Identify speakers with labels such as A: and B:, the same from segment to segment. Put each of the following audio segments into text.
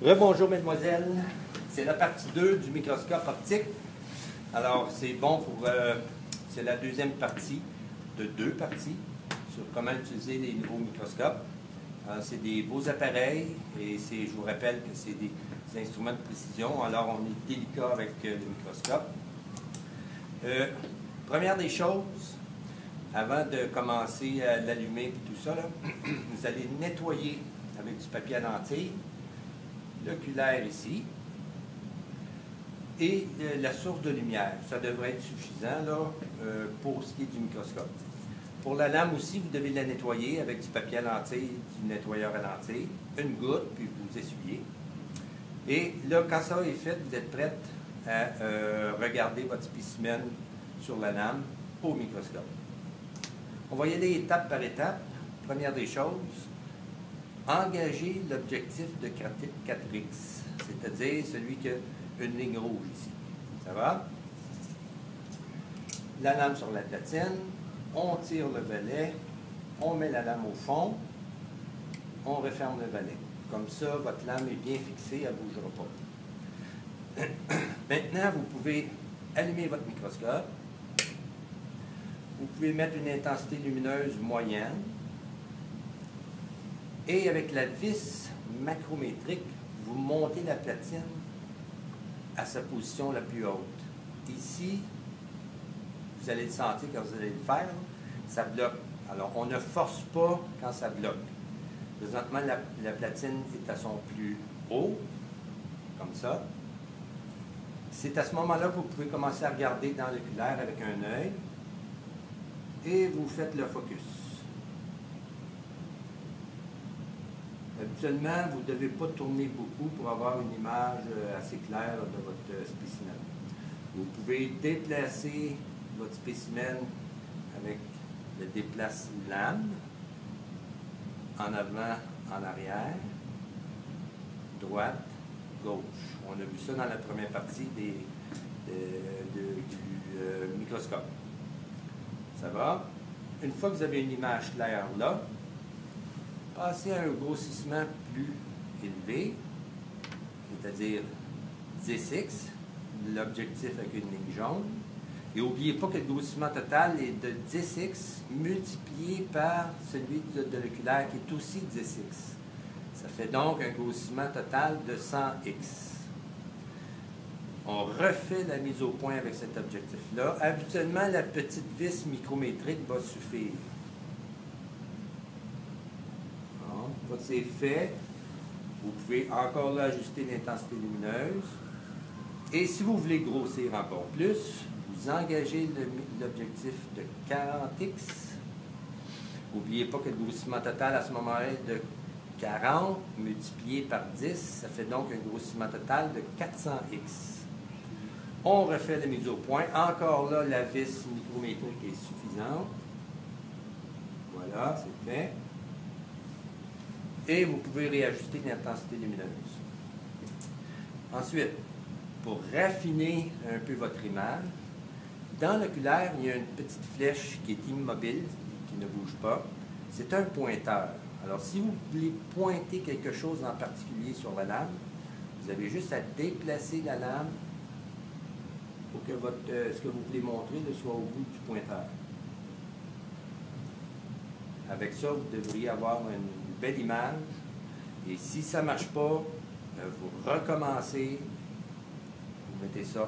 A: Rebonjour, mesdemoiselles. C'est la partie 2 du microscope optique. Alors, c'est bon pour... c'est la deuxième partie de 2 parties sur comment utiliser les nouveaux microscopes. C'est des beaux appareils et je vous rappelle que c'est des instruments de précision. Alors, on est délicat avec le microscope. Première des choses, avant de commencer à l'allumer et tout ça, là, vous allez nettoyer avec du papier à lentilles l'oculaire ici et la source de lumière. Ça devrait être suffisant là, pour ce qui est du microscope. Pour la lame aussi, vous devez la nettoyer avec du papier à lentilles, du nettoyeur à lentilles, une goutte, puis vous essuyez. Et là, quand ça est fait, vous êtes prête à regarder votre spécimen sur la lame au microscope. On va y aller étape par étape. Première des choses, engager l'objectif de 4X, c'est-à-dire celui qui a une ligne rouge ici. Ça va? La lame sur la platine, on tire le valet, on met la lame au fond, on referme le valet. Comme ça, votre lame est bien fixée, elle ne bougera pas. Maintenant, vous pouvez allumer votre microscope. Vous pouvez mettre une intensité lumineuse moyenne. Et avec la vis macrométrique, vous montez la platine à sa position la plus haute. Ici, vous allez le sentir quand vous allez le faire, ça bloque. Alors, on ne force pas quand ça bloque. Présentement, la platine est à son plus haut, comme ça. C'est à ce moment-là que vous pouvez commencer à regarder dans l'oculaire avec un œil et vous faites le focus. Habituellement, vous ne devez pas tourner beaucoup pour avoir une image assez claire de votre spécimen. Vous pouvez déplacer votre spécimen avec le déplace-lame, en avant, en arrière, droite, gauche. On a vu ça dans la première partie du microscope. Ça va? Une fois que vous avez une image claire là, passez à un grossissement plus élevé, c'est-à-dire 10x, l'objectif avec une ligne jaune. Et n'oubliez pas que le grossissement total est de 10x multiplié par celui de l'oculaire qui est aussi 10x. Ça fait donc un grossissement total de 100x. On refait la mise au point avec cet objectif-là. Habituellement, la petite vis micrométrique va suffire. Une fois que c'est fait, vous pouvez encore là ajuster l'intensité lumineuse. Et si vous voulez grossir encore plus, vous engagez l'objectif de 40x. N'oubliez pas que le grossissement total à ce moment-là est de 40 multiplié par 10, ça fait donc un grossissement total de 400x. On refait la mise au point. Encore là, la vis micrométrique est suffisante. Voilà, c'est fait. Et vous pouvez réajuster l'intensité lumineuse. Ensuite, pour raffiner un peu votre image, dans l'oculaire, il y a une petite flèche qui est immobile, qui ne bouge pas. C'est un pointeur. Alors, si vous voulez pointer quelque chose en particulier sur la lame, vous avez juste à déplacer la lame pour que ce que vous voulez montrer soit au bout du pointeur. Avec ça, vous devriez avoir une belle image. Et si ça ne marche pas, vous recommencez. Vous mettez ça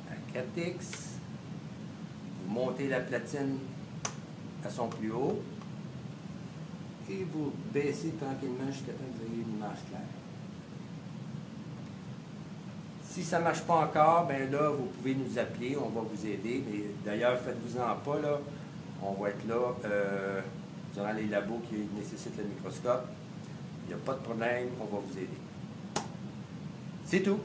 A: à 4x. Vous montez la platine à son plus haut. Et vous baissez tranquillement jusqu'à temps que vous ayez une image claire. Si ça ne marche pas encore, bien là, vous pouvez nous appeler, on va vous aider. Mais d'ailleurs, faites-vous-en pas, là. On va être là durant les labos qui nécessitent le microscope. Il n'y a pas de problème, on va vous aider. C'est tout.